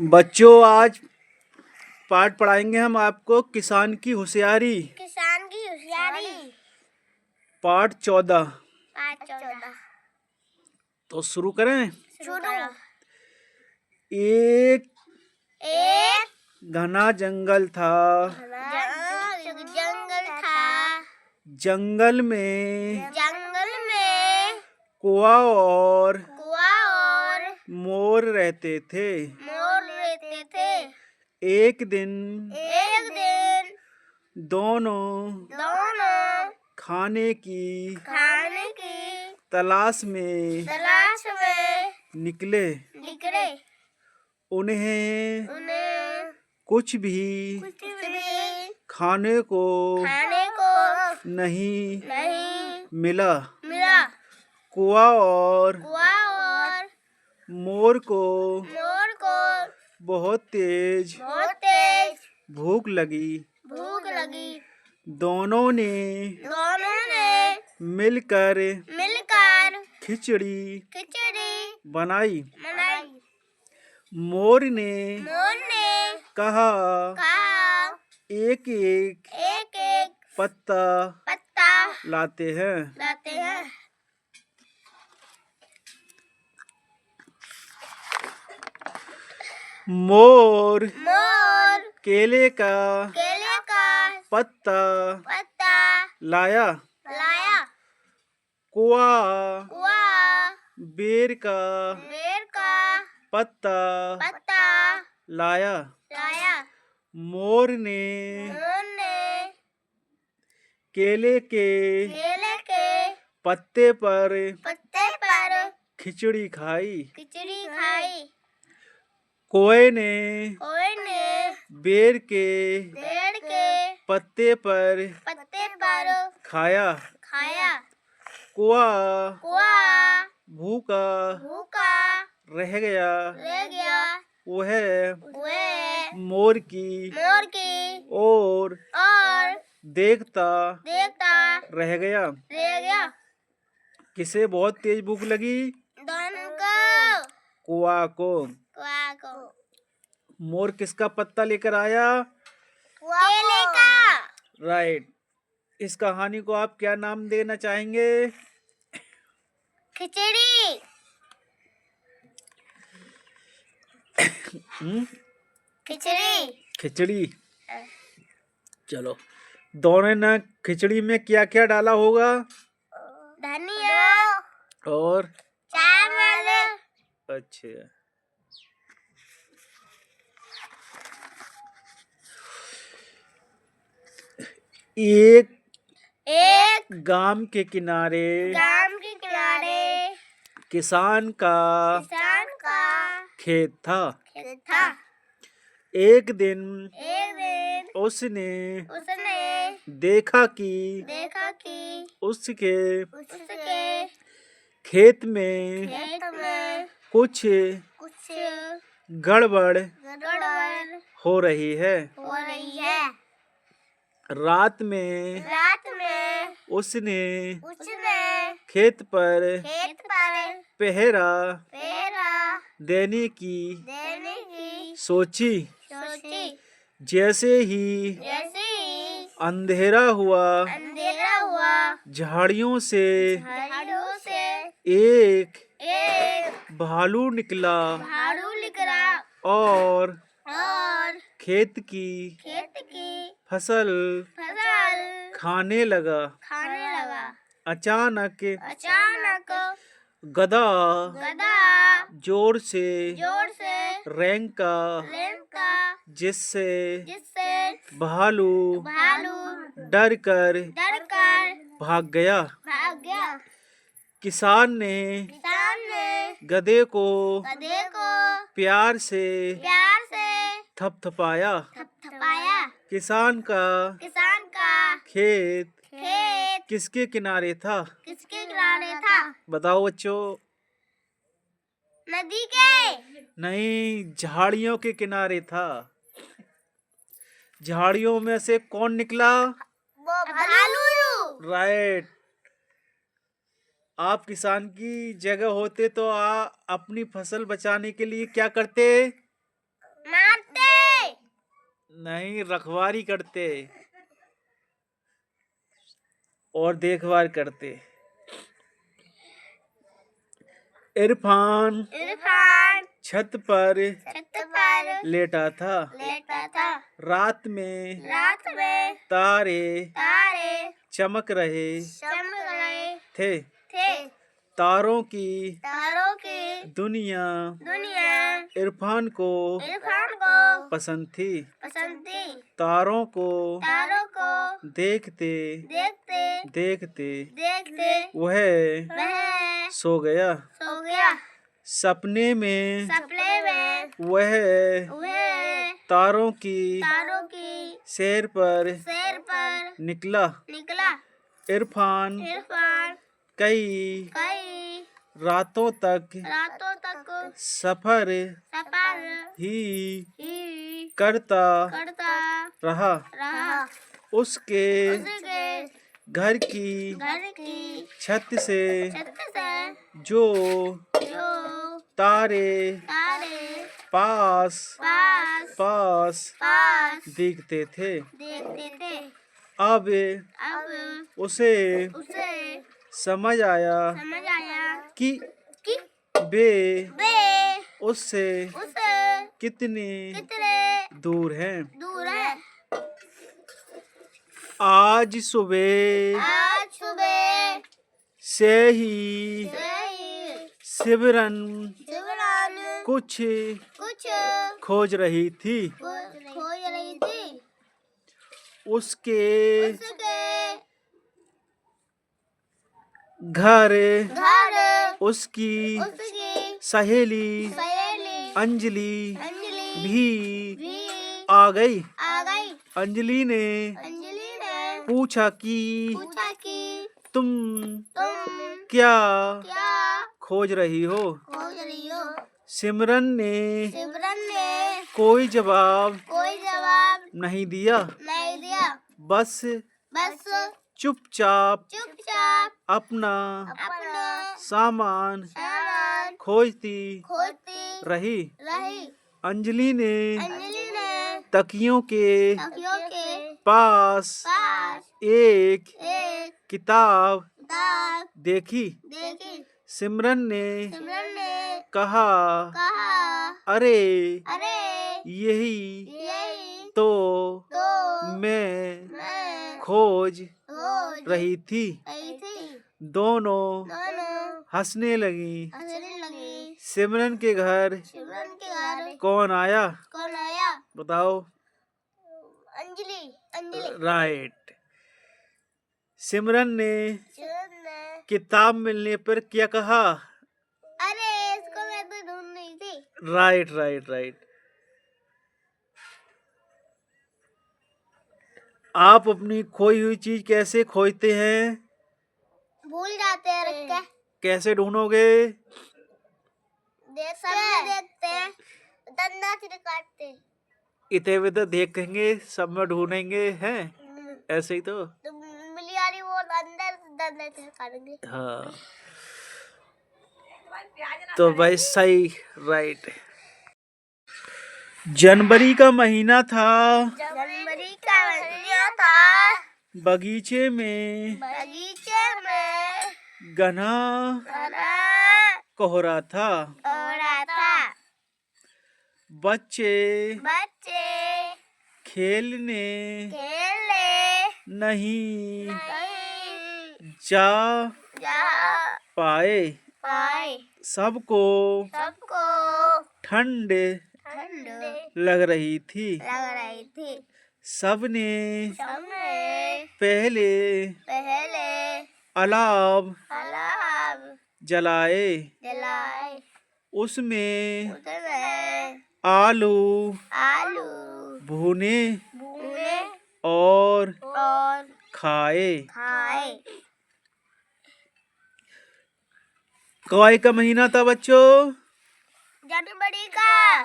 बच्चों, आज पाठ पढ़ाएंगे हम आपको किसान की होशियारी। पाठ 14। तो शुरू करें। एक घना जंगल था। जंगल में कौआ और मोर रहते थे। एक दिन दोनों खाने की तलाश में निकले। उन्हें कुछ भी खाने को नहीं मिला। कौआ और मोर को बहुत तेज भूख लगी। दोनों ने मिलकर खिचड़ी बनाई। मोर ने कहा, एक एक पत्ता लाते हैं। मोर केले का पत्ता लाया। कौआ बेर का पत्ता लाया। मोर ने केले के पत्ते पर खिचड़ी खाई। कौए ने बेर के पत्ते पर खाया। कौआ भूखा रह गया। वह मोर की ओर देखता रह गया। किसे बहुत तेज भूख लगी? कौआ को। मोर किसका पत्ता लेकर आया? केले का। राइट। इस कहानी को आप क्या नाम देना चाहेंगे? खिचड़ी। खिचड़ी। चलो, दोनों ने खिचड़ी में क्या क्या डाला होगा? धनिया और चावल। अच्छा, एक गांव के किनारे किसान का खेत था। एक दिन उसने देखा कि उसके खेत में कुछ गड़बड़ हो रही है। रात में उसने खेत पर पहरा देने की सोची। जैसे ही अंधेरा हुआ, झाड़ियों से एक भालू निकला और खेत की फसल खाने लगा। अचानक गधा जोर से रेंका, जिससे भालू डर कर भाग गया। किसान ने गधे को प्यार से थपथपाया। किसान का खेत किसके किनारे था? बताओ बच्चों। नदी के नहीं, झाड़ियों के किनारे था। झाड़ियों में से कौन निकला? भालू। राइट। आप किसान की जगह होते तो अपनी फसल बचाने के लिए क्या करते? मारते। नहीं, रखवाली करते और देखभाल करते। इरफान इरफान छत पर छत पर लेटा था। लेटा था। रात में रात में तारे तारे चमक रहे चमक रहे थे। थे। तारों की तारों की दुनिया दुनिया इरफान को इरफान को पसंद थी। पसंद थी। तारों को तारों को देखते देखते देखते देखते वह वह सो गया। सो गया। सपने में सपने में वह वह तारों की तारों की सैर पर निकला। निकला। इरफान इरफान कई कई रातों तक रातों तक सफर सफर ही ही करता करता रहा। रहा। उसके उसके घर की घर की छत से छत से जो जो तारे तारे पास पास पास पास दिखते थे, देखते थे। अब अब उसे उसे समझ आया समझ आया कि कि वे वे उससे उसे कितने कितने दूर हैं। दूर है। आज सुबह आज सुबह से ही से ही सिमरन शिवरान कुछ कुछ खोज रही थी। खोज रही थी। उसके उसके घर घर उसकी उसकी सहेली सहेली अंजलि अंजलि भी भी आ गई। आ गई। अंजलि ने अंजलि ने पूछा कि पूछा कि तुम तुम क्या क्या खोज रही हो। खोज रही हो। सिमरन ने शिवरन ने कोई जवाब कोई जवाब नहीं दिया, नहीं दिया। बस बस चुपचाप चुपचाप अपना अपना सामान सामान खोजती खोजती रही। रही। अंजलि ने अंजलि ने तकियों के तकियों के पास पास एक एक किताब किताब देखी। देखी। सिमरन ने सिमरन ने कहा, कहा अरे अरे यही यही तो तो मैं मैं खोज खोज रही थी। रही थी। दोनों दोनों हंसने लगी। हंसने लगी। सिमरन के घर शिवरन के घर कौन आया कौन आया? बताओ। अंजलि। अंजलि। राइट। सिमरन ने शिवरन ने किताब मिलने पर क्या कहा? अरे इसको मैं तो ढूंढ रही थी। Right right right. आप अपनी खोई हुई चीज कैसे खोजते हैं? भूल जाते हैं रख के। कैसे ढूंढोगे? देखते हैं। डंडा से काटते हैं। इतने में तो देखेंगे, सब में ढूंढेंगे हैं, ऐसे ही तो। तो मिलियारी वो अंदर डंडे से काटेंगे। हाँ, तो भाई सही। राइट। जनवरी का महीना था। जनवरी का महीना था। बगीचे में घना घना कोहरा था। कोहरा था। बच्चे बच्चे खेलने खेलने नहीं नहीं जा जा पाए। पाए। सबको सबको ठंड ठंड लग रही थी। लग रही थी। सबने सबने पहले अलाव अलाव जलाए। जलाए। उसमें उसमें आलू आलू भुने भूने और और खाए। खाए। कवाई का महीना था बच्चों। जनवरी का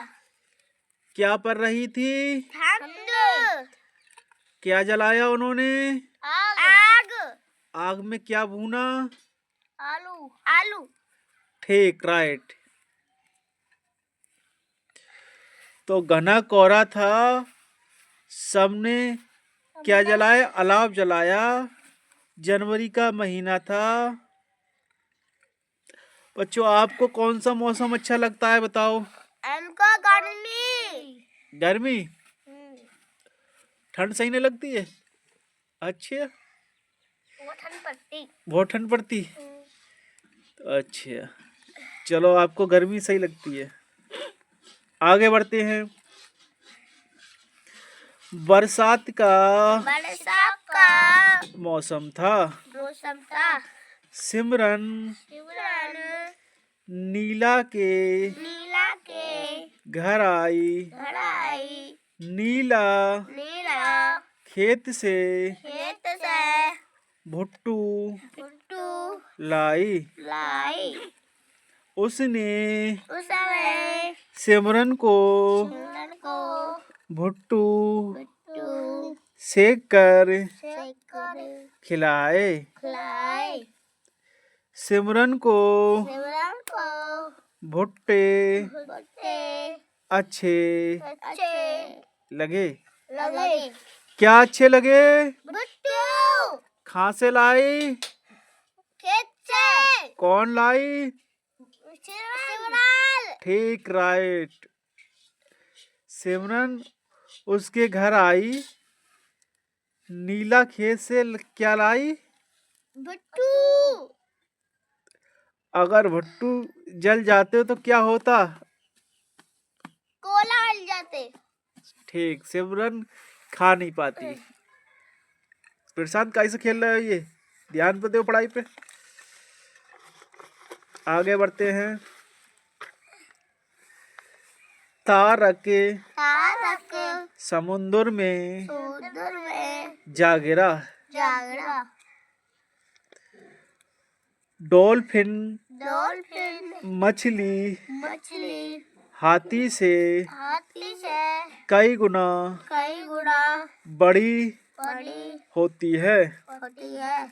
क्या पड़ रही थी? ठंड। क्या जलाया उन्होंने? आग। आग में क्या भूना? आलू। आलू। ठीक, राइट। तो घना कोहरा था, सबने क्या जलाया? अलाव जलाया। जनवरी का महीना था। बच्चों, आपको कौन सा मौसम अच्छा लगता है बताओ? हमको गर्मी। गर्मी? ठंड सही नहीं लगती है? अच्छा, वो ठंड पड़ती। बहुत ठंड पड़ती। अच्छा, चलो आपको गर्मी सही लगती है। आगे बढ़ते हैं। बरसात का बरसात का मौसम था। मौसम था। सिमरन सिमरन नीला के नीला के घर आई। घर आई। नीला नीला खेत से खेत से भुट्टू भुट्टू लाई। लाई। उसने उसने सिमरन को सिमरन को भुट्टू भुट्टू सेक कर सेक कर खिलाए। खिलाए। सिमरन को सिमरन को भुट्टे भुट्टे अच्छे अच्छे लगे। लगे। क्या अच्छे लगे? भुट्टू कहाँ से लाई? खेत से। कौन लाई? सिमरन। ठीक, राइट। सिमरन उसके घर आई। नीला खेत से क्या लाई? भुट्टू। अगर भुट्टू जल जाते तो क्या होता? कोला हल जाते। ठीक, सिमरन खा नहीं पाती। प्रशांत कैसे खेल रहे हो ये? ध्यान पे दो पढ़ाई पे। आगे बढ़ते हैं। तारक तारक समुद्र में समुद्र में जा गिरा। जागरा। डॉल्फिन डॉल्फिन मछली मछली हाथी से हाथी से कई गुना कई गुना बड़ी बड़ी होती है। होती है।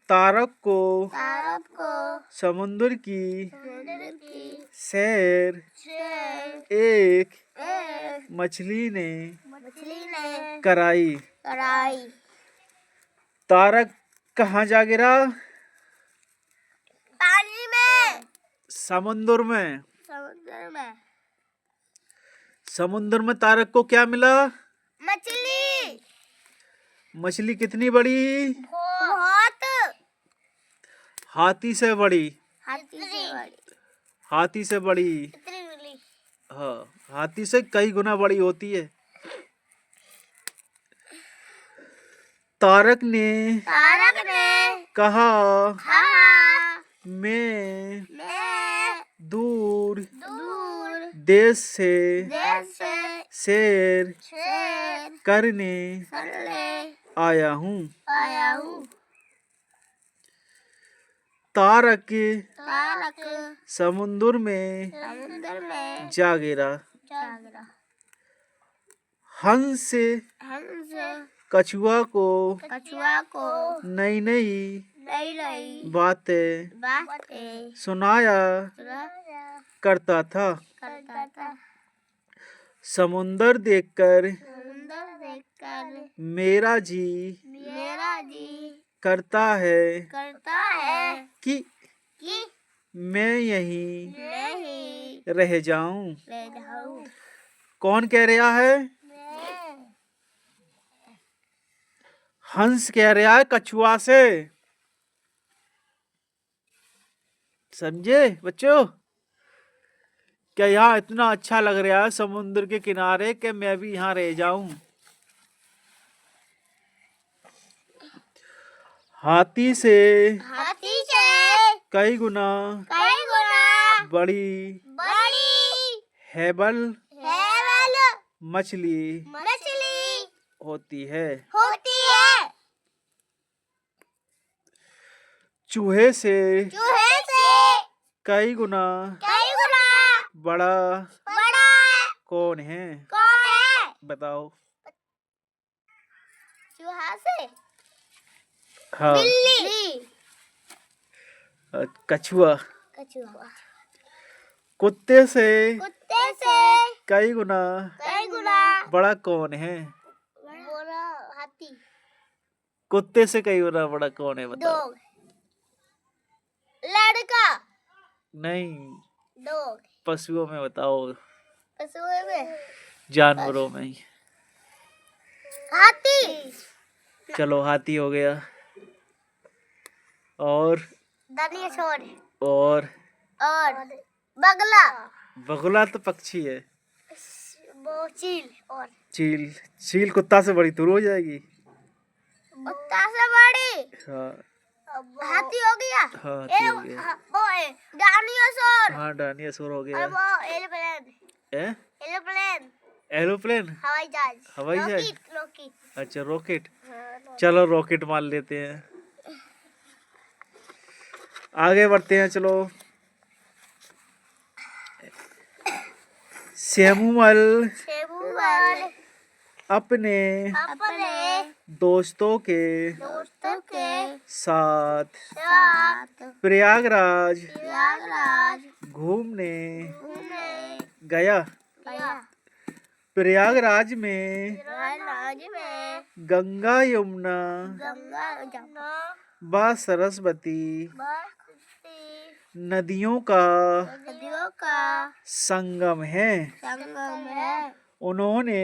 तारक को तारक को समुद्र की समुद्र की सैर से एक एक मछली ने मछली ने कराई। कराई। तारक कहाँ जा गिरा? पानी में। समुद्र में। समुद्र में समुद्र में तारक को क्या मिला? मछली। मछली कितनी बड़ी? बहुत। हाथी से बड़ी। हाथी से बड़ी। हाथी से बड़ी। कितनी मिली? हाँ, हाथी से कई गुना बड़ी होती है। तारक ने कहा, मैं दूर देश से सैर करने आया हूँ। तारक समुद्र में समुद्र में जा गिरा। जागरा। हंस हंस कछुआ को कछुआ को नई नई नई नई बातें बातें सुनाया करता था। करता था। समुंदर देखकर समुद्र देखकर मेरा जी करता है कि मैं यहीं नहीं रह जाऊं। ले जाऊं। कौन कह रहा है? हंस कह रहा है कछुआ से। समझे बच्चों? क्या यहाँ इतना अच्छा लग रहा है समुद्र के किनारे कि मैं भी यहाँ रह जाऊं। हाथी से कई गुना बड़ी हैबल मछली होती है। चूहे से कई गुना बड़ा कौन है? बताओ। चूहा से हाँ, बिल्ली। कछुआ। कछुआ कुत्ते से कई गुना कई गुना बड़ा कौन है? बड़ा हाथी। कुत्ते से कई गुना बड़ा कौन है बताओ? डॉग। लड़का। नहीं, डॉग। पशुओं में बताओ, पशुओं में जानवरों में ही। हाथी। चलो हाथी हो गया। और डायनासोर। और बगला। बगुला तो पक्षी है। वो चील। और चील, चील कुत्ता से बड़ी दूर हो जाएगी। कुत्ता से बड़ी। हाँ हाथी हो गया। हाँ, हाथी हो गया। वो है डायनासोर। हाँ, डायनासोर हो और गया। वो एरोप्लेन। है एरोप्लेन एरोप्लेन, हवाई जहाज। हवाई जहाज। रॉकेट। रॉकेट। अच्छा रॉकेट। हाँ, चलो रॉकेट मान लेते हैं। आगे बढ़ते हैं चलो। सैमुअल सेबुअल अपने अपने दोस्तों के दोस्तों के साथ साथ प्रयागराज प्रयागराज घूमने घूमने गया। गया। प्रयागराज में प्रयागराज में गंगा यमुना गंगा जमुना व सरस्वती बस्ती नदियों का नदियों का संगम है। संगम है। उन्होंने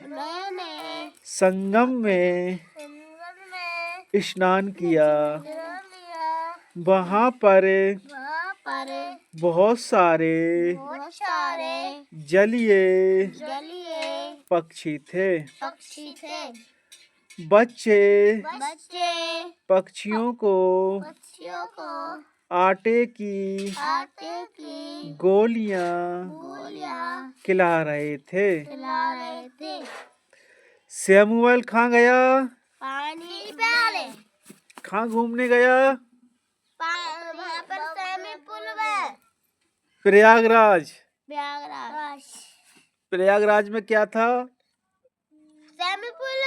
मैंने संगम में संगम में स्नान किया। लिया। वहां पर वहाँ पर बहुत सारे बहुत सारे जलीय पक्षी थे। पक्षी थे। बच्चे बच्चे पक्षियों को पक्षियों को आटे की आटे की गोलियां गोलियां खिला रहे थे। खिला रहे थे। सैमुअल कहाँ गया? पानी प्याले। कहाँ घूमने गया? वहाँ पर स्विमिंग पूल में। प्रयागराज। प्रयागराज। प्रयागराज में क्या था? Swimming pool.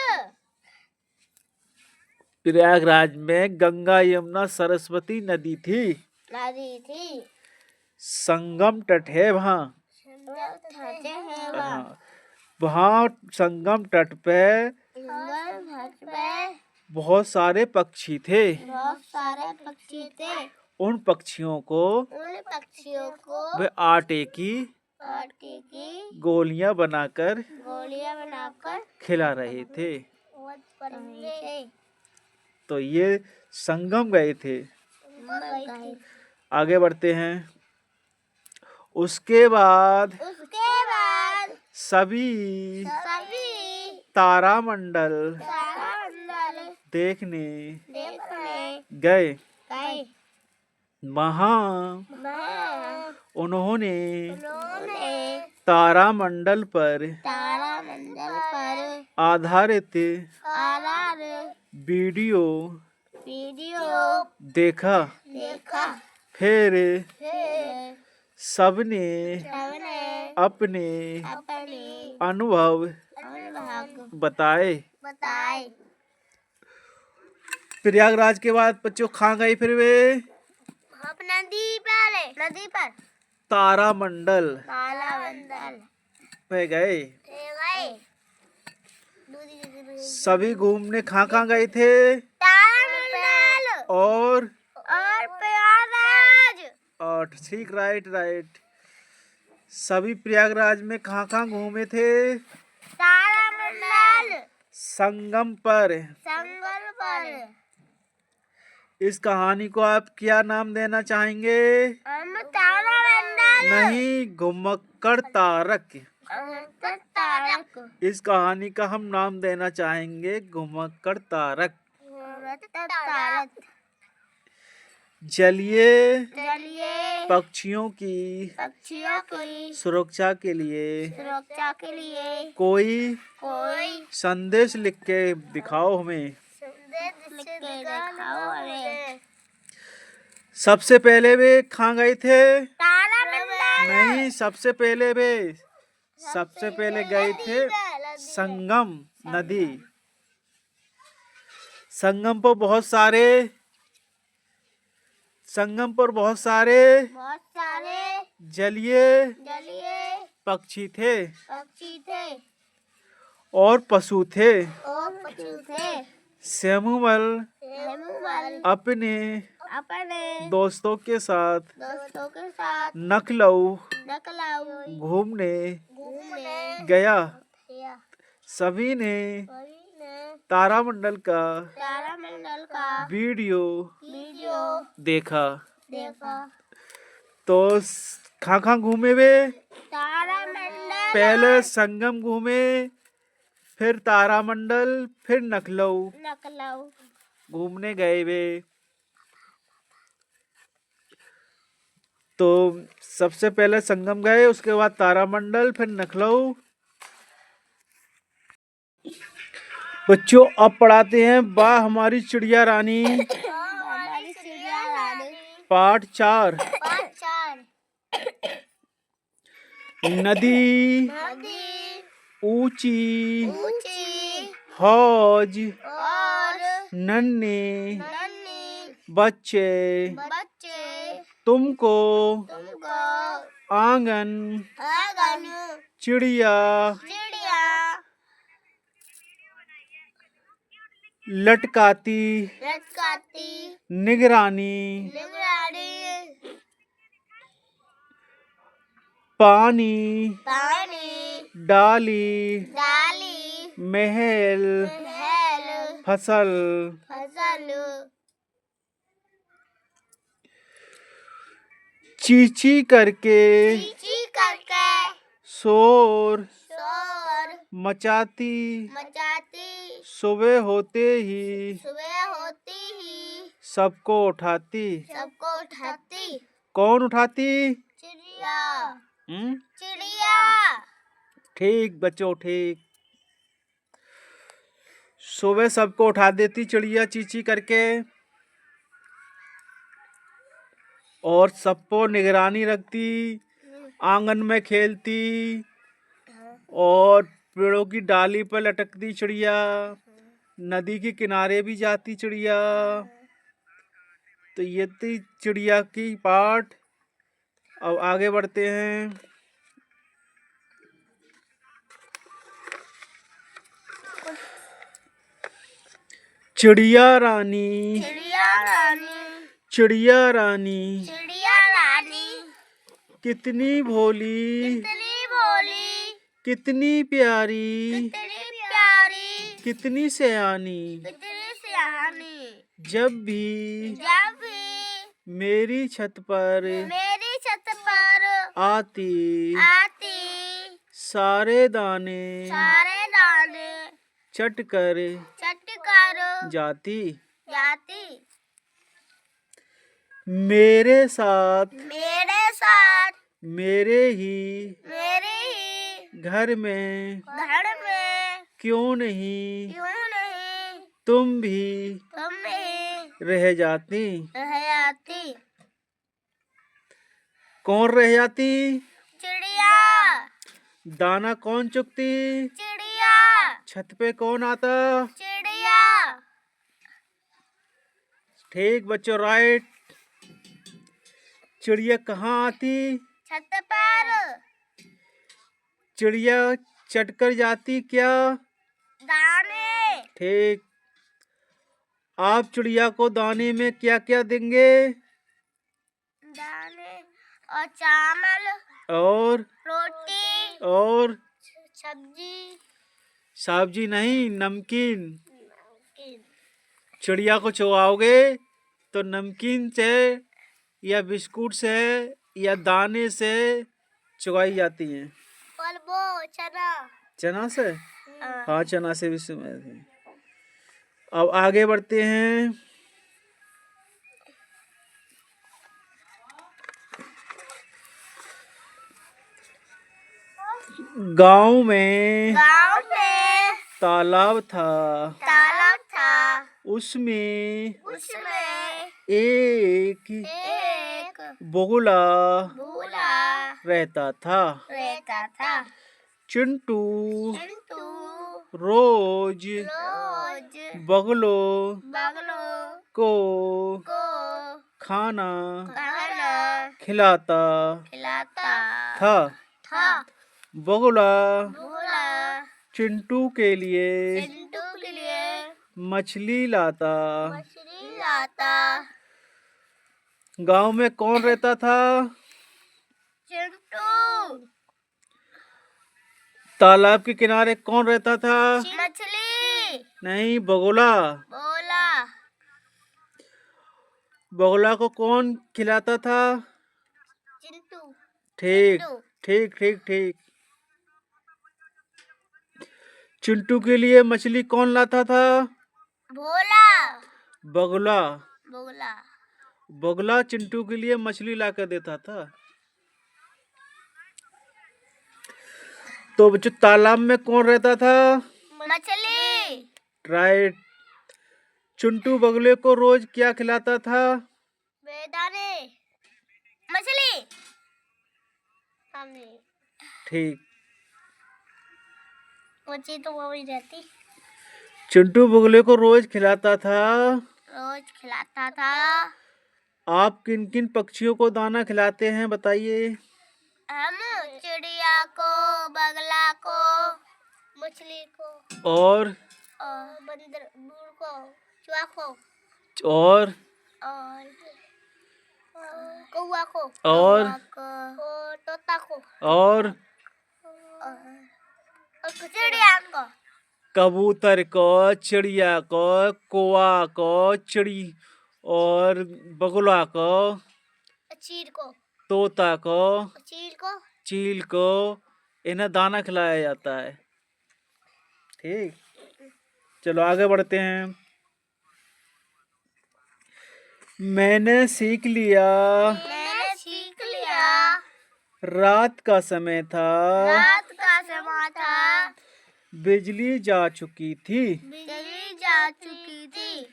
प्रयागराज में गंगा यमुना सरस्वती नदी थी। नदी थी। संगम तट है वहाँ। थे हैं हाँ, वहाँ संगम तट पे में बहुत सारे पक्षी थे। बहुत सारे पक्षी थे। उन पक्षियों को उन पक्षियों को वे आटे की आटे की गोलियां बनाकर गोलियां बनाकर खिला रहे थे। थे। तो ये संगम गए थे। गए। आगे बढ़ते हैं। उसके बाद उसके बाद सभी सभी तारामंडल तारामंडल देखने देखने गए। गए। वहाँ उन्होंने उन्होंने तारामंडल पर तारामंडल पर आधारित वीडियो देखा। देखा। फिर फिर सबने सबने अपने अपने अनुभव अनुभव बताए। बताए। प्रयागराज के बाद बच्चों कहाँ गए फिर वे? आप नदी पर तारामंडल तारामंडल पे गए। गए। सभी घूमने कहाँ गए थे? तारामंडल और प्रयागराज। और ठीक, राइट राइट। सभी प्रयागराज में कहाँ घूमे थे? तारामंडल संगम पर। संगम पर। इस कहानी को आप क्या नाम देना चाहेंगे? हम तारामंडल। नहीं, घुमक्कड़ तारक। तारक। इस कहानी का हम नाम देना चाहेंगे घुमक्कड़ तारक। तारक। जलीय चलिए पक्षियों की पक्षियों की सुरक्षा के लिए सुरक्षा के लिए कोई कोई संदेश लिख के दिखाओ हमें। संदेश लिख के दिखाओ हमें। सबसे पहले वे कहाँ गए थे? तारामंडल। नहीं, सबसे पहले गए थे संगम नदी। संगम पर बहुत सारे बहुत सारे जलीय जलिए पक्षी थे पक्षी थे और पशु थे। और पशु थे। सैमुअल सैमुअल अपने अपने दोस्तों के साथ दोस्तों के साथ नखलऊ घूमने घूमने गया। गया। सभी ने सभी ने तारामंडल का तारामंडल का वीडियो देखा। देखा। तो कहाँ घूमे वे? तारामंडल पहले संगम घूमे, फिर तारामंडल, फिर नखलऊ घूमने गए वे। तो सबसे पहले संगम गए, उसके बाद तारामंडल, फिर नखलऊ। बच्चों अब पढ़ाते हैं वाह हमारी चिड़िया रानी हमारी चिड़िया रानी पाठ 4। पाठ 4। नदी नदी ऊंची ऊंची हौज और नन्हे नन्ही बच्चे बच्चे तुमको तुमको आंगन आंगन चिड़िया चिड़िया लटकाती लटकाती निगरानी निगरानी पानी पानी डाली डाली महल महल फसल फसल चींची करके चींची करके शोर शोर मचाती मचाती सुबह होते ही सुबह होती ही सबको उठाती। सबको उठाती। कौन उठाती? चिड़िया हम्म, चिड़िया ठीक बच्चों ठीक। सुबह सबको उठा देती चिड़िया चींची करके और सबको निगरानी रखती, आंगन में खेलती और पेड़ों की डाली पर लटकती चिड़िया, नदी के किनारे भी जाती चिड़िया। तो ये थी चिड़िया की पाठ। अब आगे बढ़ते हैं। चिड़िया रानी चिड़िया रानी चिड़िया रानी चिड़िया रानी कितनी भोली कितनी भोली कितनी प्यारी कितनी प्यारी कितनी सयानी। कितनी सियानी। जब भी मेरी छत पर मेरी छत पर आती आती सारे दाने चट कर जाती। मेरे साथ मेरे ही घर में क्यों नहीं तुम भी रह जाती। कौन रह जाती? चिड़िया दाना कौन चुगती? चिड़िया छत पे कौन आता? चिड़िया। ठीक बच्चों राइट। चिड़िया कहाँ आती? छत पर। चिड़िया चटकर जाती क्या? दाने। ठीक। आप चिड़िया को दाने में क्या क्या देंगे? दाने और चावल और रोटी और सब्जी सब्जी नहीं, नमकीन। चिड़िया को चुगाओगे तो नमकीन से या बिस्कुट से या दाने से चुगाई जाती हैं। और वो चना। चना से? हाँ चना से भी सुना है। अब आगे बढ़ते हैं। गांव में तालाब था उसमें एक बगुला रहता था। चिंटू रोज बगलों को खाना खिलाता था। बगुला बोला चिंटू के लिए चिंटू के लिए मछली लाता। मछली लाता। गांव में कौन रहता था? चिंटू। तालाब के किनारे कौन रहता था? मछली। नहीं, बगुला। बोला बगुला को कौन खिलाता था? चिंटू। ठीक चिंटू। ठीक ठीक ठीक। चिंटू के लिए मछली कौन लाता था? बोला बगुला। बोला बगुला चिंटू के लिए मछली ला कर देता था। तो बच्चों, तालाब में कौन रहता था? मछली। राइट। चिंटू बगुले को रोज क्या खिलाता था? बेदाने। मछली। हमने ठीक। मछली तो वही रहती। चिंटू बगुले को रोज खिलाता था। रोज खिलाता था। आप किन किन पक्षियों को दाना खिलाते हैं, बताइए। हम चिड़िया को, बगला को, मछली को और बंदर बूढ़ को, चूहा को और कौवा को और तोता को और चिड़िया को, कबूतर को, चिड़िया को, कौवा को, चिड़ी और बगुला को, चील को, तोता को, चील को इन्हें दाना खिलाया जाता है। ठीक, चलो आगे बढ़ते हैं। मैंने सीख लिया रात का समय था, रात का समय था, बिजली जा चुकी थी, बिजली जा चुकी थी,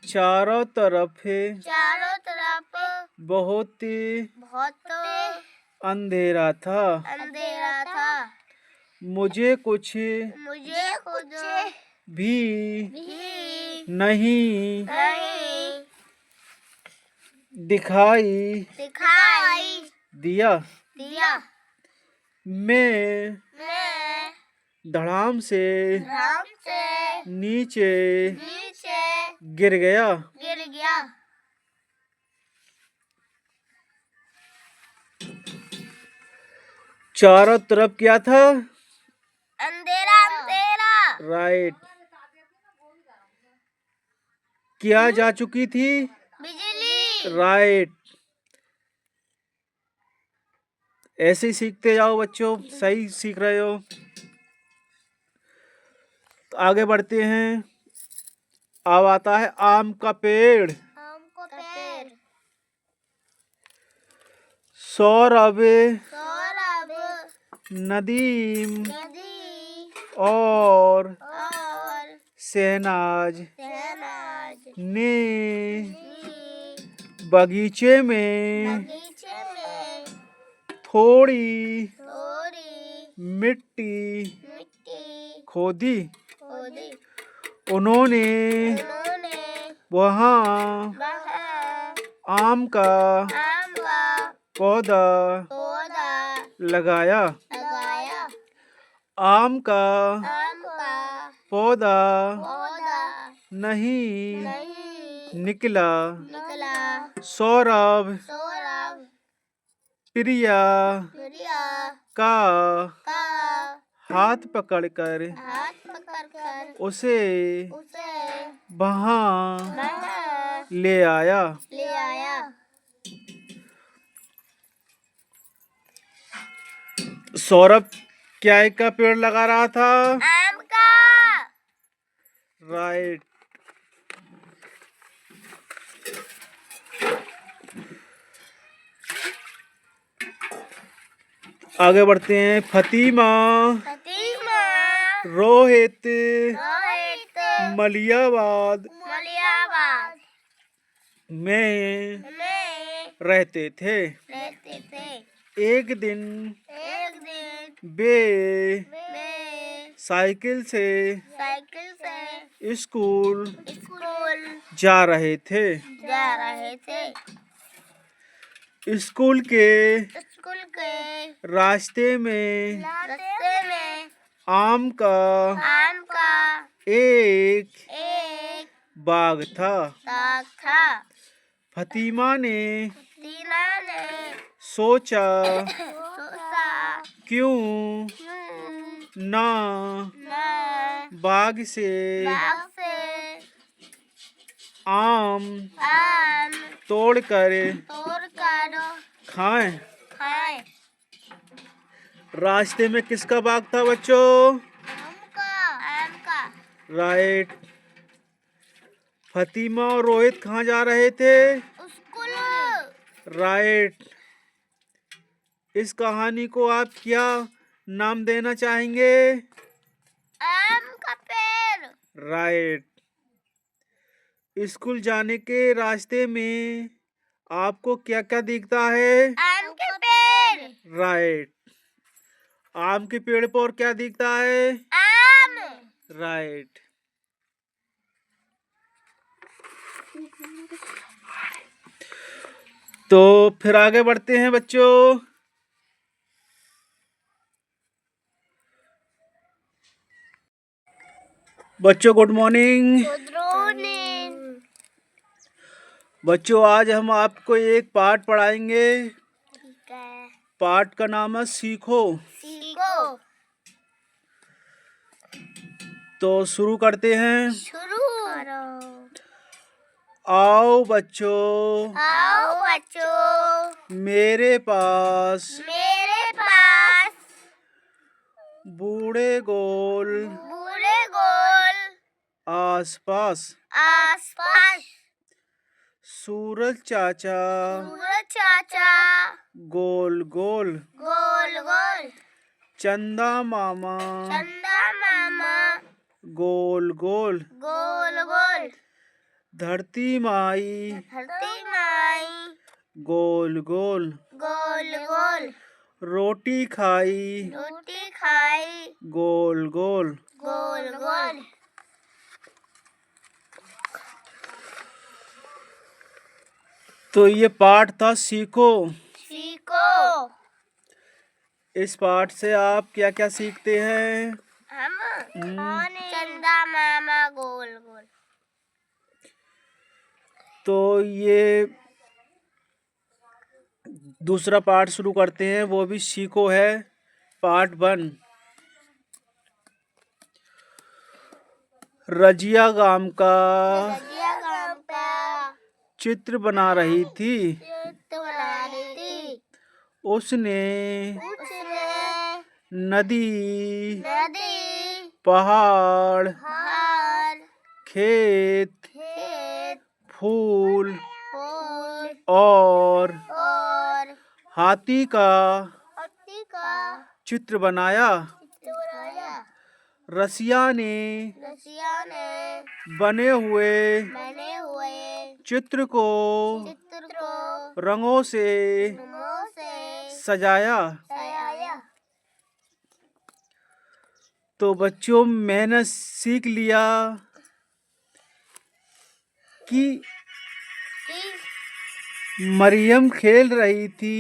चारों तरफ बहुत अंधेरा था, मुझे कुछ भी नहीं दिखाई दिया। मैं धड़ाम से नीचे गिर गया। चारों तरफ क्या था? अंधेरा। राइट। क्या जा चुकी थी? बिजली। राइट। ऐसे ही सीखते जाओ बच्चों, सही सीख रहे हो। तो आगे बढ़ते हैं। अब आता है आम का पेड़। सौरभ, नदीम और शहनाज ने बगीचे में थोड़ी मिट्टी खोदी। उन्होंने वहाँ आम का पौधा लगाया। आम का पौधा नहीं निकला। सौरभ प्रिया का हाथ पकड़कर उसे वहाँ ले आया। सौरभ क्या का पेड़ लगा रहा था? आम का। राइट। आगे बढ़ते हैं। फतीमा, रोहित, मलियाबाद में रहते थे। एक दिन वे साइकिल से स्कूल जा रहे थे। स्कूल के स्कूल के रास्ते में आम का एक बाग था। फतीमा ने सोचा क्यों ना बाग से आम तोड़कर खाएं। रास्ते में किसका बाग था बच्चों? राइट। फतीमा और रोहित कहाँ जा रहे थे? स्कूल। राइट। इस कहानी को आप क्या नाम देना चाहेंगे? आम का पेड़। राइट। स्कूल जाने के रास्ते में आपको क्या क्या दिखता है? आम के पेड़। राइट। आम के पेड़ पर और क्या दिखता है? आम। राइट। तो फिर आगे बढ़ते हैं बच्चों। बच्चों गुड मॉर्निंग। Good morning. बच्चों आज हम आपको एक पाठ पढ़ाएंगे। ठीक है। पाठ का नाम है सीखो। तो शुरू करते हैं। शुरू करो। आओ बच्चों मेरे पास बूढ़े गोल आसपास सूरज चाचा गोल गोल चंदा मामा गोल गोल धरती माई गोल गोल रोटी खाई गोल गोल। तो ये पाठ था सीखो। इस पाठ से आप क्या क्या सीखते हैं? चंदा मामा गोल गोल। तो ये दूसरा पाठ शुरू करते हैं, वो भी सीखो है। पार्ट 1। रजिया गांव का चित्र बना रही थी। उसने नदी पहाड़ खेत फूल और हाथी का चित्र बनाया। रसिया ने बने हुए चित्र को रंगों से सजाया। तो बच्चों मैंने सीख लिया कि मरियम खेल रही थी।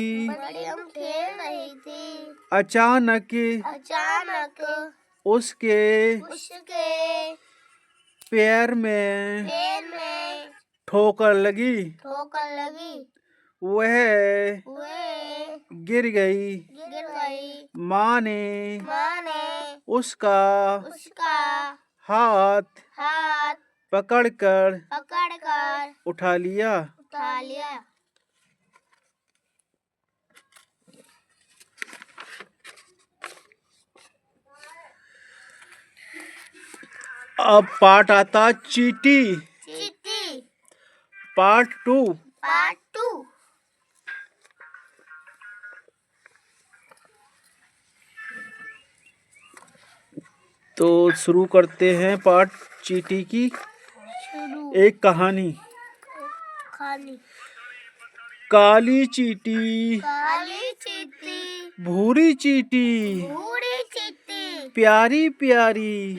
अचानक उसके पैर में ठोकर लगी। वह गिर गई। माँ ने उसका हाथ पकड़कर उठा लिया। अब पार्ट आता चींटी। पार्ट 2। तो शुरू करते हैं पार्ट चींटी की एक कहानी। काली चींटी भूरी चींटी प्यारी प्यारी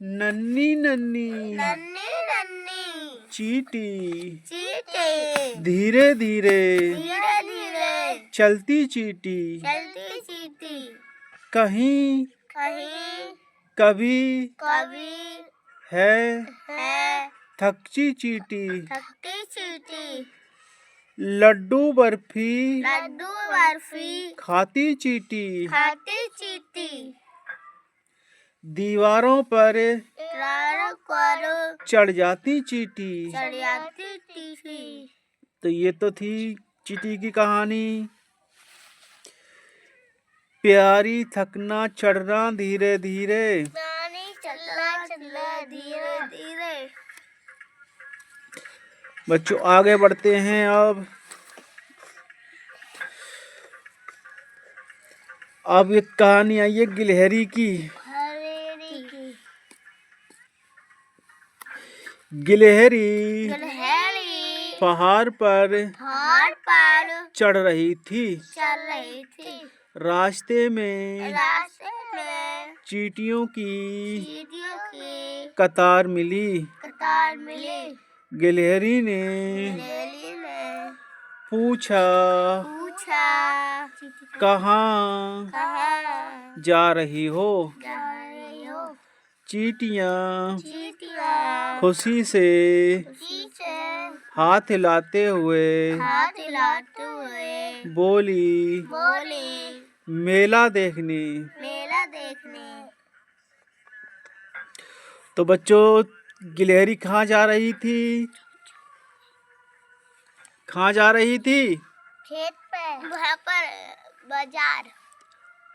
नन्ही नन्ही चींटी चींटी धीरे धीरे धीरे धीरे चलती चींटी चलती चींटी कहीं कहीं कभी कभी है है थकती चींटी थकती चींटी लड्डू बर्फी लड्डू बर्फी खाती चींटी खाती चींटी दीवारों पर रार करो चढ़ जाती चींटी। चढ़ जाती चींटी। तो ये तो थी चींटी की कहानी। प्यारी थकना चढ़ना धीरे धीरे। नानी चलना चलना धीरे धीरे। बच्चों आगे बढ़ते हैं। अब एक कहानी आई है गिलहरी की। हरेरी की गिलहरी गिलहरी पहाड़ पर पहाड़ पर चढ़ रही थी। चल रही थी। रास्ते में रास्ते में चींटियों की चींटियों की कतार मिली। कतार मिली। गिलहरी ने गिलहरी ने पूछा पूछा कहाँ कहाँ जा रही हो। जा रही हो। चींटियाँ चींटियाँ खुशी से खुशी से हाथ हिलाते हुए हाथ हिलाते हुए बोली बोली मेला देखने। मेला देखने। तो बच्चों गिलहरी कहाँ जा रही थी। कहाँ जा रही थी। खेत पे वहाँ पर बाजार।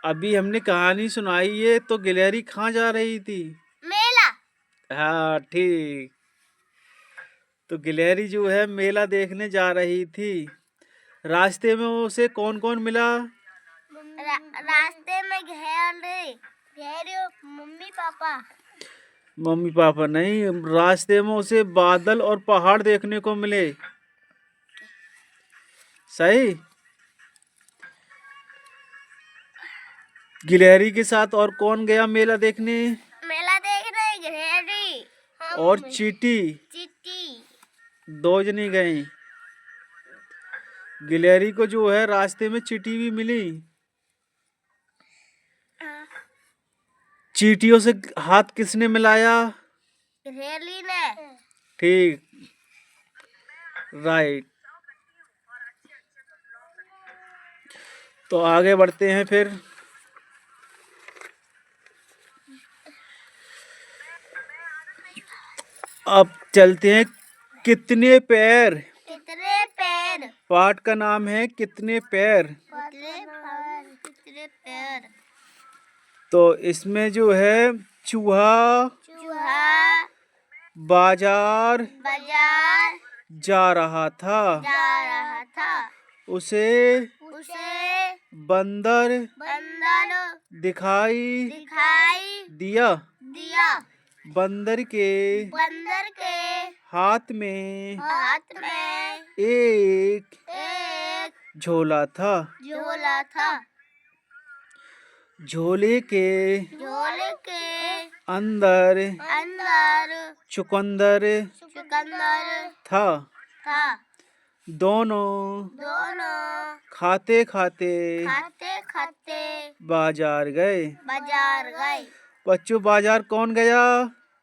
अभी हमने कहानी सुनाई है तो गिलहरी कहाँ जा रही थी। मेला। हाँ ठीक। तो गिलहरी जो है मेला देखने जा रही थी। रास्ते में उसे कौन कौन मिला। रास्ते में घेरे मम्मी पापा। मम्मी पापा नहीं, रास्ते में उसे बादल और पहाड़ देखने को मिले। सही। गिलहरी के साथ और कौन गया मेला देखने। मेला देखने गिलहरी और चींटी। चींटी 2 जने गए। गिलहरी को जो है रास्ते में चींटी भी मिली। चींटियों से हाथ किसने मिलाया। गिलहरी ने। ठीक राइट। तो आगे बढ़ते हैं फिर। अब चलते हैं कितने पैर। कितने पैर। पाठ का नाम है कितने पैर। कितने पैर। तो इसमें जो है चूहा चूहा बाजार बाजार जा रहा था। जा रहा था। उसे बंदर दिखाई दिया। बंदर के हाथ में एक झोला था। झोले के अंदर चुकंदर था। दोनों खाते खाते बाजार गए। बच्चों बाजार कौन गया।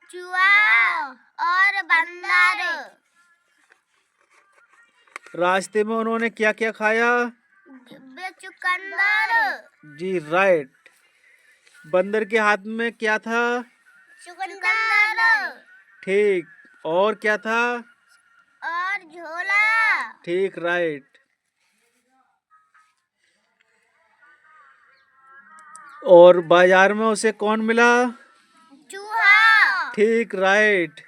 चूहा और बंदर। रास्ते में उन्होंने क्या क्या खाया। चुकंदर। जी राइट। बंदर के हाथ में क्या था। चुकंदर। ठीक। और क्या था। और झोला। ठीक राइट। और बाजार में उसे कौन मिला। चूहा। ठीक राइट।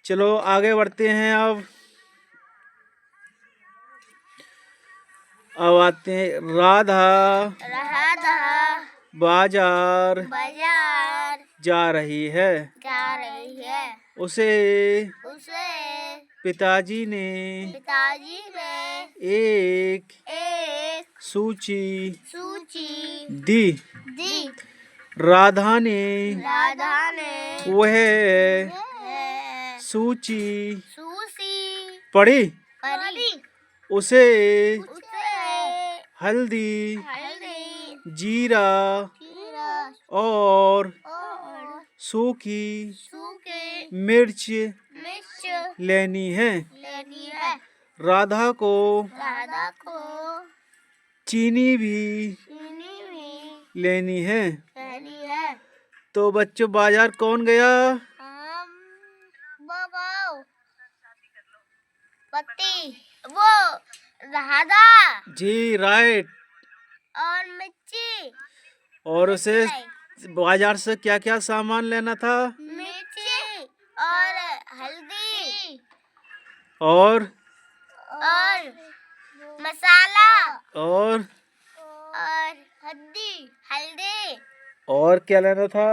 चलो आगे बढ़ते हैं। अब आते हैं राधा बाजार जा रही है। उसे पिताजी ने एक सूची दी। राधा ने वह सूची सूसी पड़ी, परी उसे उसे हल्दी हल्दी जीरा जीरा और और सूखी सूखे मिर्च मिर्च लेनी है। लेनी है। राधा को राधा को चीनी भी चीनी भी लेनी है। लेनी है। तो बच्चों बाजार कौन गया? हम वो पत्ती वो राधा जी राइट। और मिर्ची और उसे बाजार से क्या क्या सामान लेना था? मिर्ची और हल्दी और मसाला और हल्दी हल्दी और क्या लेना था?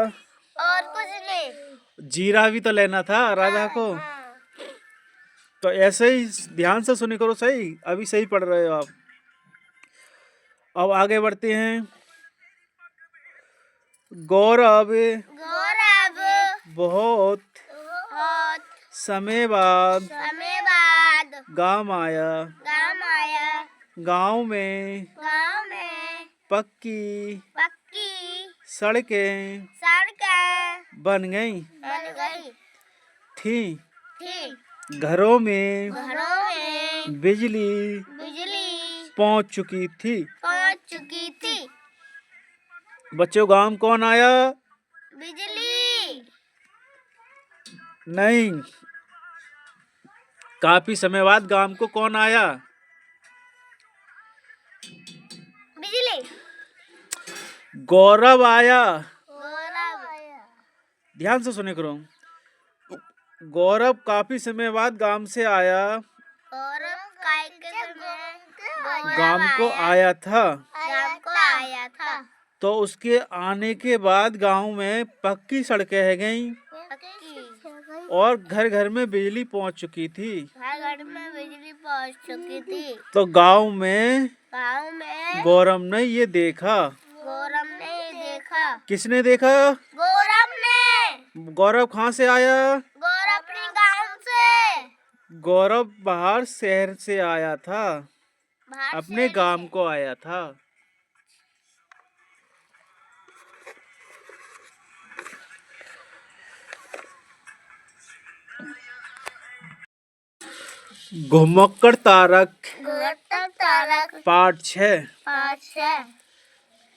और कुछ नहीं। जीरा भी तो लेना था राधा को। हाँ। तो ऐसे ही ध्यान से सुनी करो, सही अभी सही पढ़ रहे हो आप। अब आगे बढ़ते हैं। गौरव गौरव बहुत बहुत समय बाद गांव आया। गांव में पक्की सड़कें बन गई थी। घरों में बिजली पहुंच चुकी थी। बच्चों गांव में कौन आया? बिजली नहीं, काफी समय बाद गांव को कौन आया? बिजली गौरव आया। गौरव ध्यान से सुने करो। गौरव काफी समय बाद गांव से आया। गांव को आया था। तो उसके आने के बाद गांव में पक्की सड़कें है गई और घर घर में बिजली पहुंच चुकी थी। तो गांव में गौरव ने ये देखा। किसने देखा? गौरव कहाँ से आया? अपने गांव से गौरव बाहर शहर से आया था, बाहर अपने गांव को आया था। घुमक्कड़ तारक पाठ 6।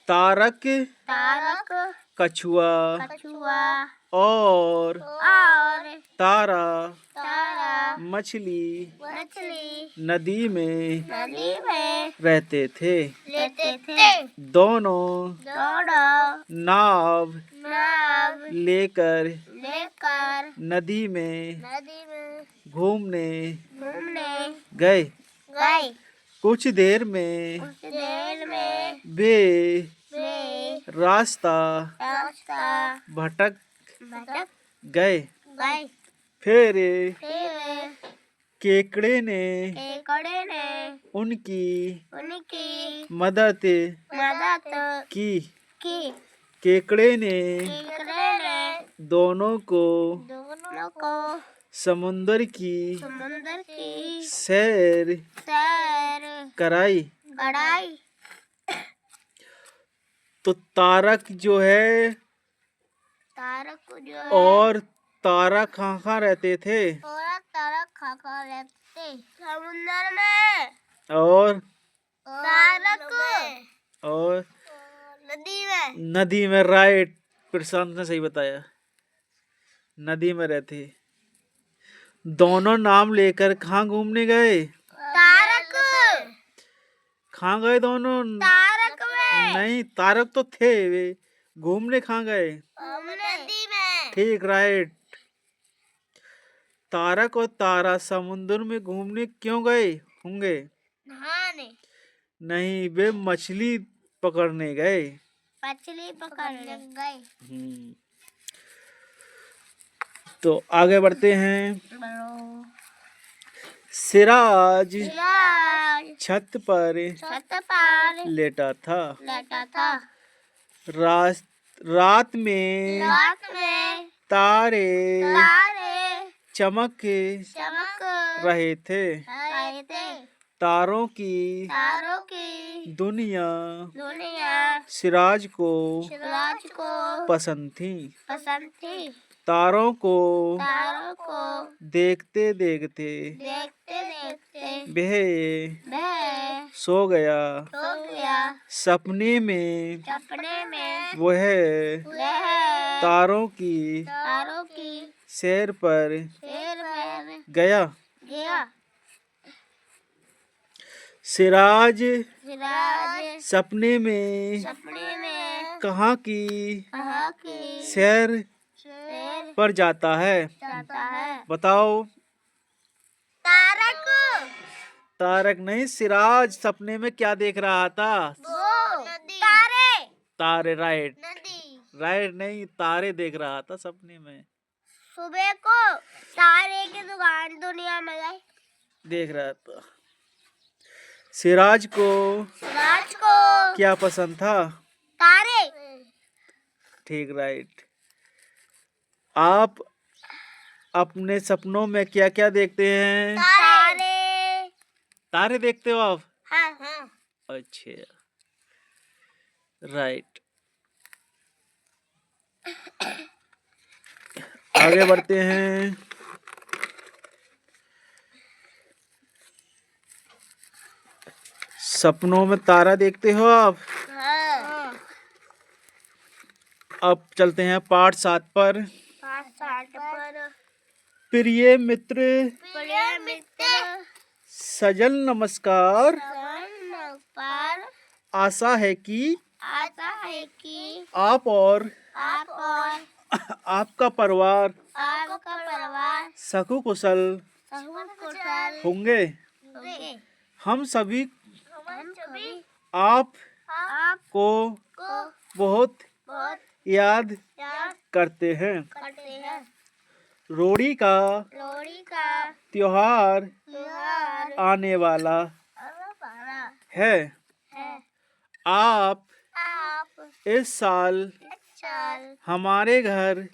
तारक कछुआ और तारा मछली नदी में रहते थे। दोनों नाव लेकर नदी में घूमने गए। कुछ देर में वे रास्ता भटक गए। फिर केकड़े ने उनकी मदद की। केकड़े ने दोनों को समुंदर की सैर कराई। तो तारक जो है और तारा कहाँ रहते थे? समुंदर में और तारक और नदी में राइट। प्रशांत ने सही बताया, नदी में रहते। दोनों नाम लेकर कहाँ घूमने गए? तारक कहाँ गए दोनों? तारक में नहीं, तारक तो थे, वे घूमने कहाँ गए? नदी में। ठीक राइट। तारक और तारा समुद्र में घूमने क्यों गए होंगे? नहाने नहीं, वे मछली पकड़ने गए। तो आगे बढ़ते हैं। सिराज छत पर लेटा था। रात में तारे चमक चमक रहे थे। रहे थे। तारों की दुनिया सिराज को पसंद थी। तारों को देखते देखते वह सो गया। सपने में वह तारों की सैर पर गया। सिराज सपने में कहाँ की सैर पर जाता है? बताओ। तारक नहीं, सिराज सपने में क्या देख रहा था? तारे। राइट। राइट नहीं, तारे देख रहा था सपने में। सुबह को तारे की दुनिया में गए, देख रहा था। सिराज को क्या पसंद था? तारे। ठीक। राइट। आप अपने सपनों में क्या क्या देखते हैं? तारे देखते हो आप? हाँ। अच्छा। राइट। आगे बढ़ते हैं। सपनों में तारा देखते हो आप? हाँ। अब चलते हैं पाठ 7 पर। प्रिय मित्र सजल नमस्कार। आशा है कि आप और आपका परिवार सकुशल होंगे। हम सभी आप को बहुत याद करते हैं। लोहड़ी का त्योहार आने वाला है। आप इस साल हमारे घर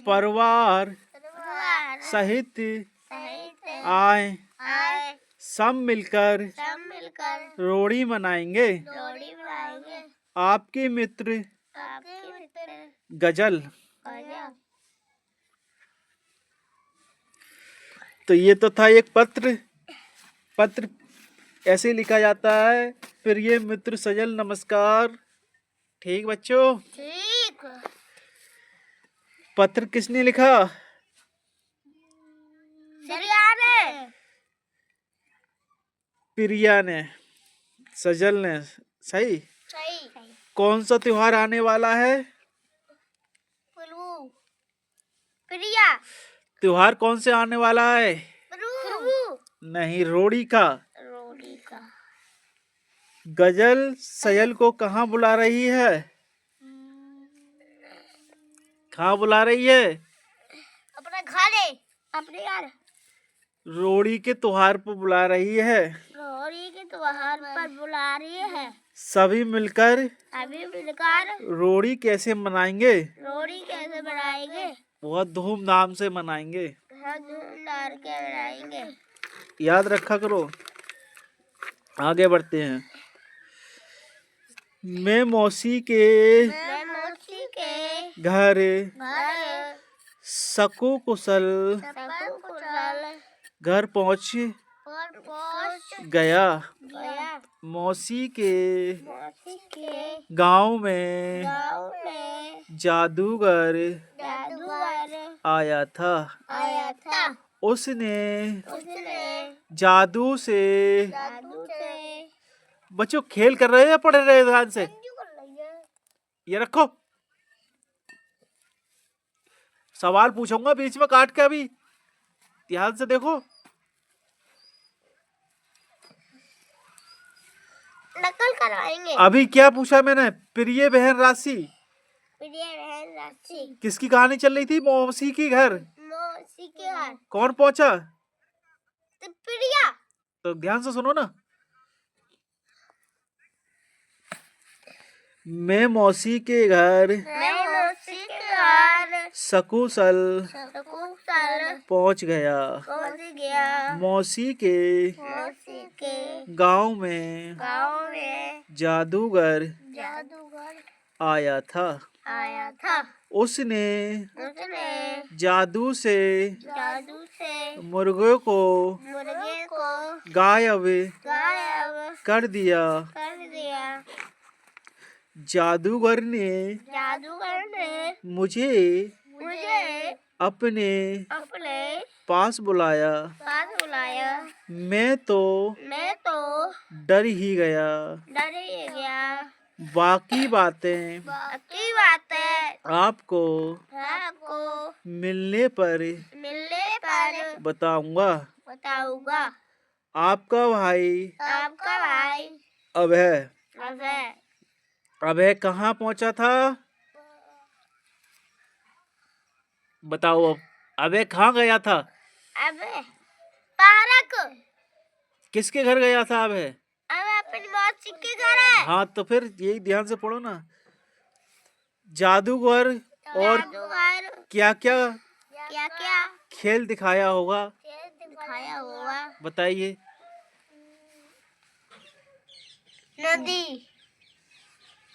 परिवार सहित आए, सब मिलकर लोहड़ी मनाएंगे। आपके मित्र गजल। तो ये तो था एक पत्र ऐसे लिखा जाता है। प्रिय मित्र सजल नमस्कार। ठीक बच्चों? ठीक। पत्र किसने लिखा? प्रिया ने, सजल ने। सही। कौन सा त्योहार आने वाला है? प्रिया। त्योहार कौन से आने वाला है? नहीं, लोहड़ी का। गजल सजल को कहाँ बुला रही है? कहाँ बुला रही है? अपने घर। अपने घर। लोहड़ी के त्योहार पर बुला रही है। लोहड़ी के त्योहार पर बुला रही है। सभी मिलकर लोहड़ी कैसे मनाएंगे? बहुत धूमधाम से मनाएंगे। याद रखा करो। आगे बढ़ते हैं। मैं मौसी के घर सकुशल घर पहुंच गया। मौसी के गांव में जादूगर आया था। उसने जादू से बच्चों खेल कर रहे हैं या पढ़ रहे हैं? ध्यान से ये रखो। सवाल पूछूंगा बीच में काट के, अभी ध्यान से देखो। नकल करवाएंगे। अभी क्या पूछा मैंने? प्रिय बहन राशि। किसकी कहानी चल रही थी? मौसी के घर। कौन पहुंचा? प्रिया। तो ध्यान से सुनो ना। मैं मौसी के घर सकुशल साल पहुंच गया पहुंच गया मौसी के मौसी के गांव में गांव में जादूगर जादूगर आया था। उसने उसने जादू से मुर्गे को गायब कर दिया। जादूगर ने मुझे अपने पास बुलाया। मैं तो डर ही गया। बाकी बातें आपको मिलने पर बताऊंगा। आपका भाई अभय कहाँ पहुंचा था? बताओ अब अभय कहाँ गया था? पार्क किसके घर गया था अभय? अपनी मौसी के घर है। हाँ तो फिर यही ध्यान से पढ़ो ना। जादूगर और क्या क्या खेल दिखाया होगा बताइए। नदी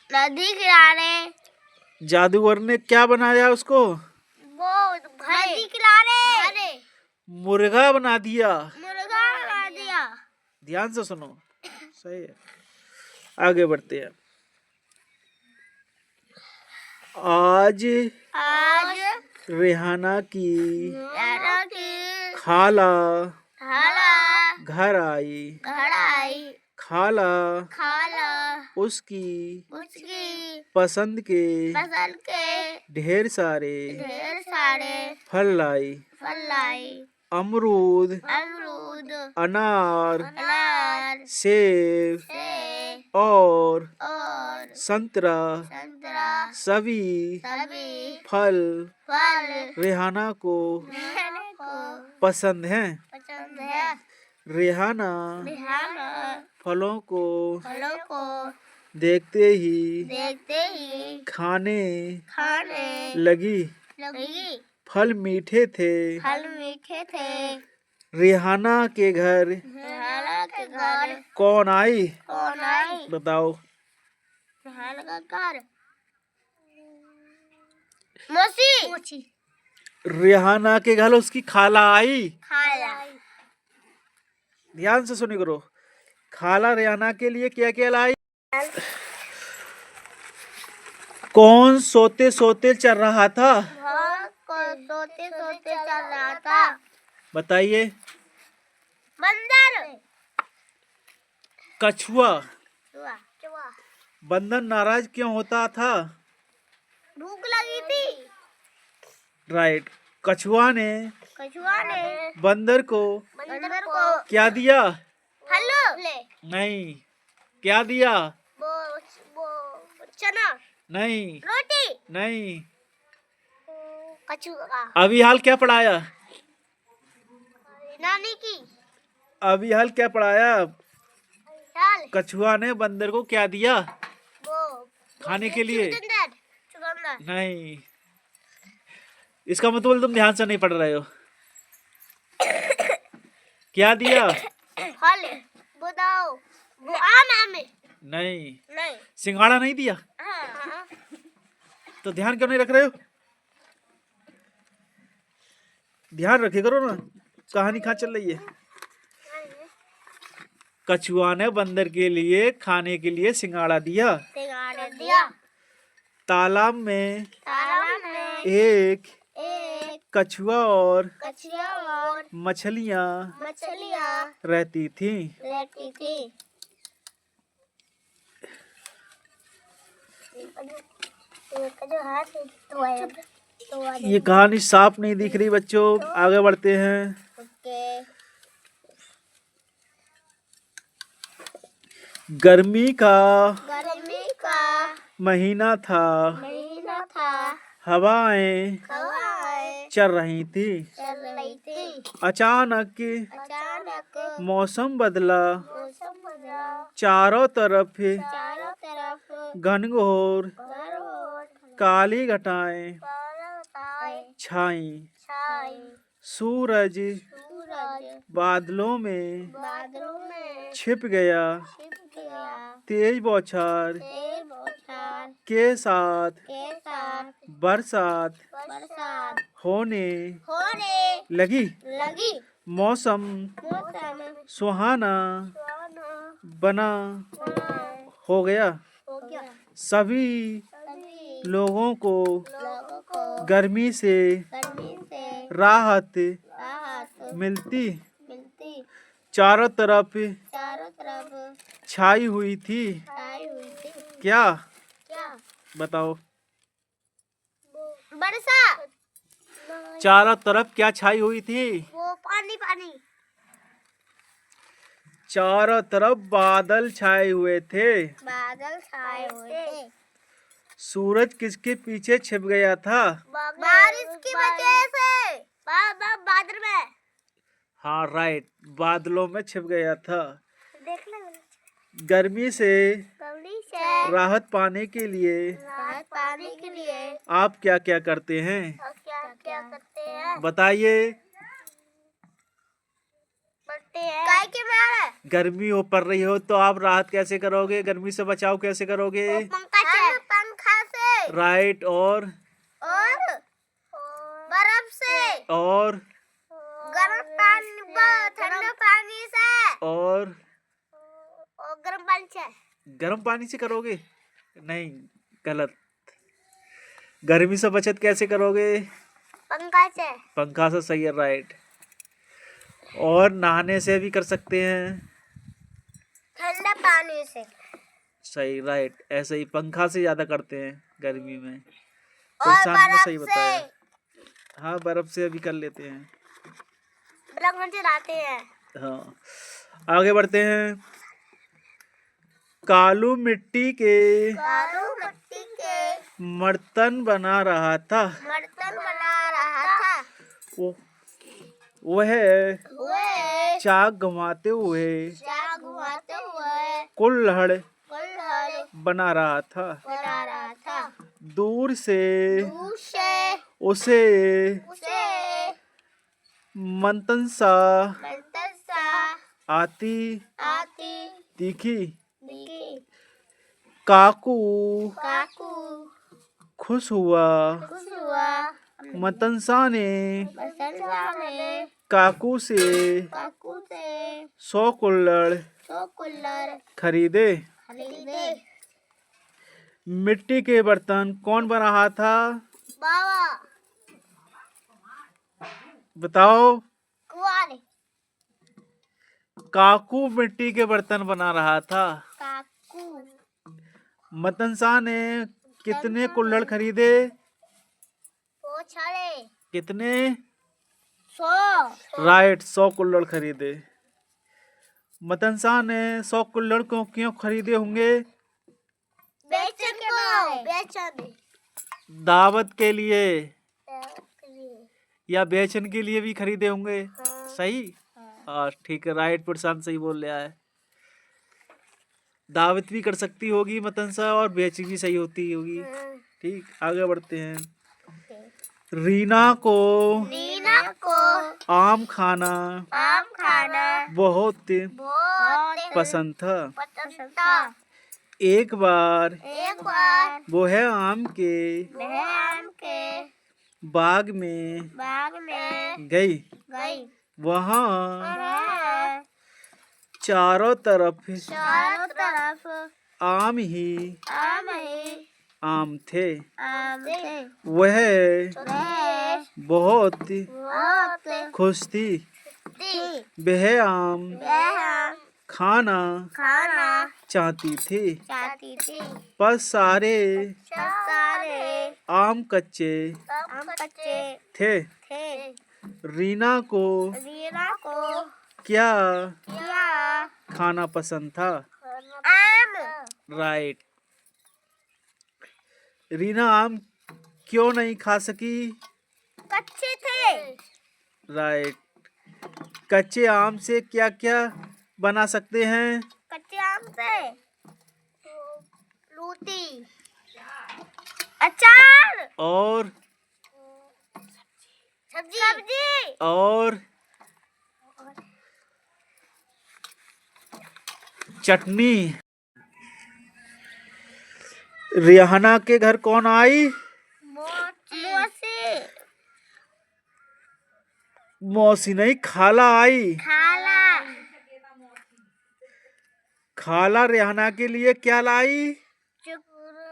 किनारे जादूगर ने क्या बनाया उसको? वो नदी किनारे मुर्गा बना दिया। ध्यान से सुनो, सही है। आगे बढ़ते हैं। आज रेहाना की खाला घर आई। खाला उसकी पसंद के ढेर सारे फल लाई। अमरूद, अनार, सेब और संतरा सभी फल रेहाना को पसंद हैं। रेहाना फलों को देखते ही खाने लगी। फल मीठे थे। रेहाना के घर कौन आई? बताओ। मौसी रेहाना के घर उसकी खाला आई। ध्यान से सुनी करो। खाला रेहाना के लिए क्या क्या लाई? कौन सोते सोते चल रहा था? सोते चल रहा था। बताइए। बंदर। कछुआ। बंदर नाराज क्यों होता था? भूख लगी थी। राइट। कछुआ ने बंदर को क्या दिया? हेलो नहीं। क्या दिया? वो चना नहीं। रोटी नहीं। कछुआ। अभी हाल क्या पढ़ाया? नानी की। अभी हाल क्या पढ़ाया? चाल। कछुआ ने बंदर को क्या दिया वो खाने के लिए? चुकंदर। नहीं। इसका मतलब तुम ध्यान से नहीं पढ़ रहे हो। क्या दिया? फल। बताओ। वो आम है। नहीं। सिंघाड़ा नहीं दिया? हाँ। तो ध्यान क्यों नहीं रख रहे हो? ध्यान रखे करो ना। कहानी कहाँ चल रही है? कछुआ ने बंदर के लिए खाने के लिए सिंघाड़ा दिया। तालाब में एक कछुआ और मछलियाँ रहती थी। ये कहानी साफ नहीं दिख रही बच्चों। आगे बढ़ते हैं। गर्मी का महीना था। हवाएं चल रही थी। अचानक मौसम बदला। चारों तरफ घनघोर काली घटाएं छाई। सूरज सूरज बादलों में बादलों में छिप गया, छिप गया, तेज बौछार तेज बौछार के साथ के साथ बरसात बरसात होने होने लगी। लगी। मौसम मौसम सुहाना सुहाना बना हो गया। हो गया। सभी सभी लोगों को लोगों को गर्मी से गर्मी से राहत राहत मिलती। मिलती। चारों तरफ चारों तरफ छाई हुई थी। छाई हुई थी। क्या क्या? बताओ? बरसा। चारों तरफ क्या छाई हुई थी? वो पानी पानी। चारों तरफ बादल छाए हुए थे। बादल छाए हुए थे। सूरज किसके पीछे छिप गया था? बारिश की वजह से। बादल में। हाँ राइट, बादलों में छिप गया था। देख ले। गर्मी से राहत पाने के लिए राहत पाने के लिए आप क्या क्या करते हैं? क्या क्या करते हैं? बताइए। काय के मारे? गर्मी हो पड़ रही हो तो आप राहत कैसे करोगे? गर्मी से बचाव कैसे करोगे? पंखा से। राइट। और बर्फ से। और गर्म पानी, ठंडा पानी से। और गर्म पानी से। गर्म पानी से करोगे? नहीं, गलत। गर्मी से बचत कैसे करोगे? पंखा से। पंखा से, सही है, राइट। और नहाने से भी कर सकते हैं। ठंडा पानी से। सही, राइट। ऐसे ही पंखा से ज्यादा करते हैं गर्मी में। और इंसान ने सही बर्फ बताया। से। हाँ, बर्फ से भी कर लेते हैं। बर्फ से नहाते हैं। हाँ, आगे बढ़ते हैं। कालू मिट्टी के बर्तन बना रहा था। वो- वह चाक घुमाते हुए कुल्हड़ बना रहा था। दूर से उसे मंथन सा आती दिखी। काकू खुश हुआ। मंथन ने काकू से 100 कुल्हड़ खरीदे। मिट्टी के बर्तन कौन बना रहा था? बाबा बताओ। कुआरे। काकू मिट्टी के बर्तन बना रहा था। काकू। मतन शाह ने कितने कुल्हड़ खरीदे? वो छड़े। कितने? 100। राइट, 100 कुल्हड़ खरीदे। मतन शाह ने 100 कुल्हड़ को क्यों खरीदे होंगे? बेचन। दावत के लिए या बेचन के लिए भी खरीदे होंगे। हाँ। सही। हाँ ठीक है, राइट। प्रशांत सही बोल रहा है। दावत भी कर सकती होगी मतनसा, और बेच भी सही होती होगी। ठीक, आगे बढ़ते हैं। रीना को आम खाना बहुत पसंद था। एक बार वो है आम के बाग में गई। वहाँ चारों तरफ आम ही आम थे। वह बहुत खुश थी। वह आम खाना चाहती थी, पर सारे आम कच्चे थे। रीना को क्या खाना पसंद था? राइट। रीना आम क्यों नहीं खा सकी? कच्चे थे। राइट। कच्चे आम से क्या क्या बना सकते हैं? कच्चे आम से रोटी, अचार और सब्जी और चटनी। रिहाना के घर कौन आई? मौसी। मौसी नहीं, खाला आई। खाला। खाला रिहाना के लिए क्या लाई?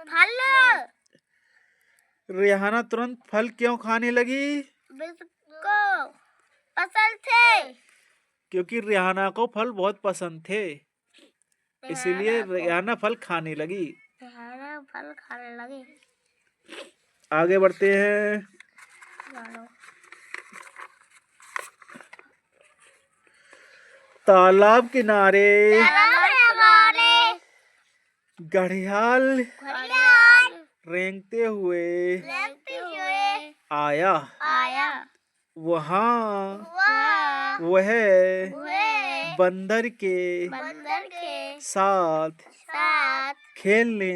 फल। रिहाना तुरंत फल क्यों खाने लगी? बिस्को पसंद थे। क्योंकि रिहाना को फल बहुत पसंद थे, इसीलिए रिहाना फल खाने लगी। फल खाने लगी। आगे बढ़ते हैं। तालाब किनारे घड़ियाल रेंगते हुए आया। वहाँ वह बंदर के साथ खेलने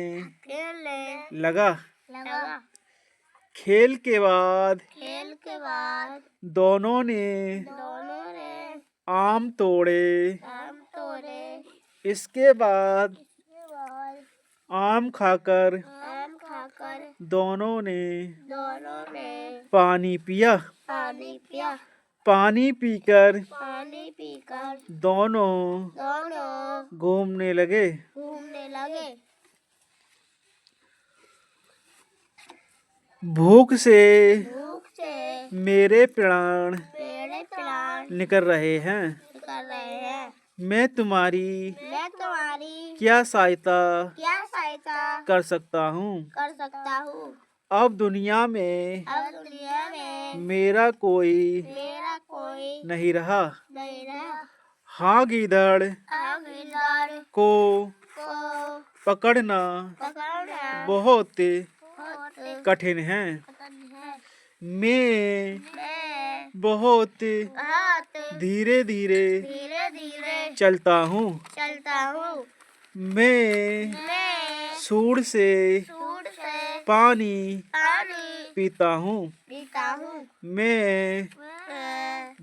लगा। खेल के बाद दोनों ने आम तोड़े। इसके बाद आम खाकर दोनों ने पानी पिया। पानी पीकर दोनों घूमने लगे। भूख से मेरे प्राण निकल रहे हैं। मैं तुम्हारी क्या सहायता कर सकता हूँ? अब दुनिया में मेरा कोई नहीं रहा। हाँ, गीदड़ को पकड़ना बहुत कठिन है। मैं बहुत धीरे धीरे चलता हूँ। मैं सूंड से पानी पीता हूँ। मैं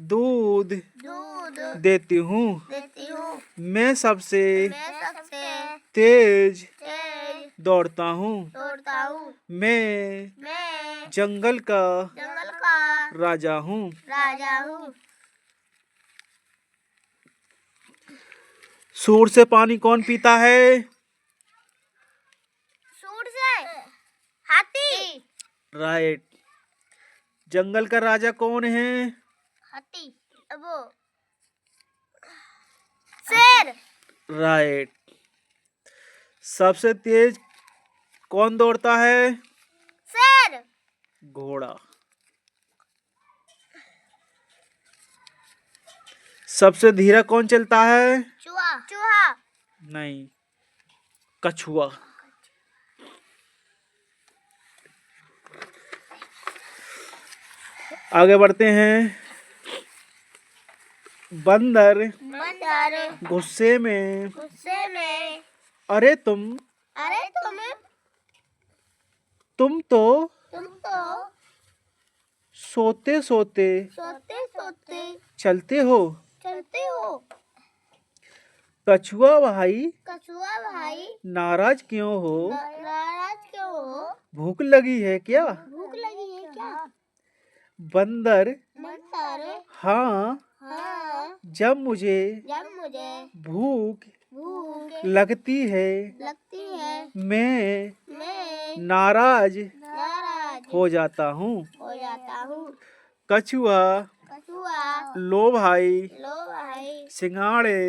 दूध देती हूँ। मैं सबसे तेज दौड़ता हूँ। मैं जंगल का राजा हूँ। सूंड से पानी कौन पीता है? हाथी। राइट। जंगल का राजा कौन है? हाथी। वो शेर। राइट। सबसे तेज कौन दौड़ता है? शेर। घोड़ा। सबसे धीरा कौन चलता है? चूहा। नहीं, कछुआ। आगे बढ़ते हैं। बंदर गुस्से में अरे तुम तो सोते सोते चलते हो। कछुआ भाई नाराज क्यों हो? भूख लगी है क्या? बंदर हाँ, जब मुझे भूख लगती है मैं नाराज हो जाता हूँ। कछुआ लो भाई सिंघाड़े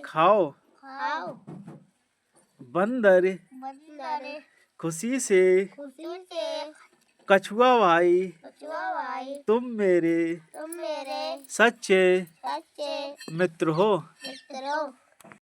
खाओ। बंदर खुशी से कछुआ भाई तुम मेरे सच्चे मित्र हो।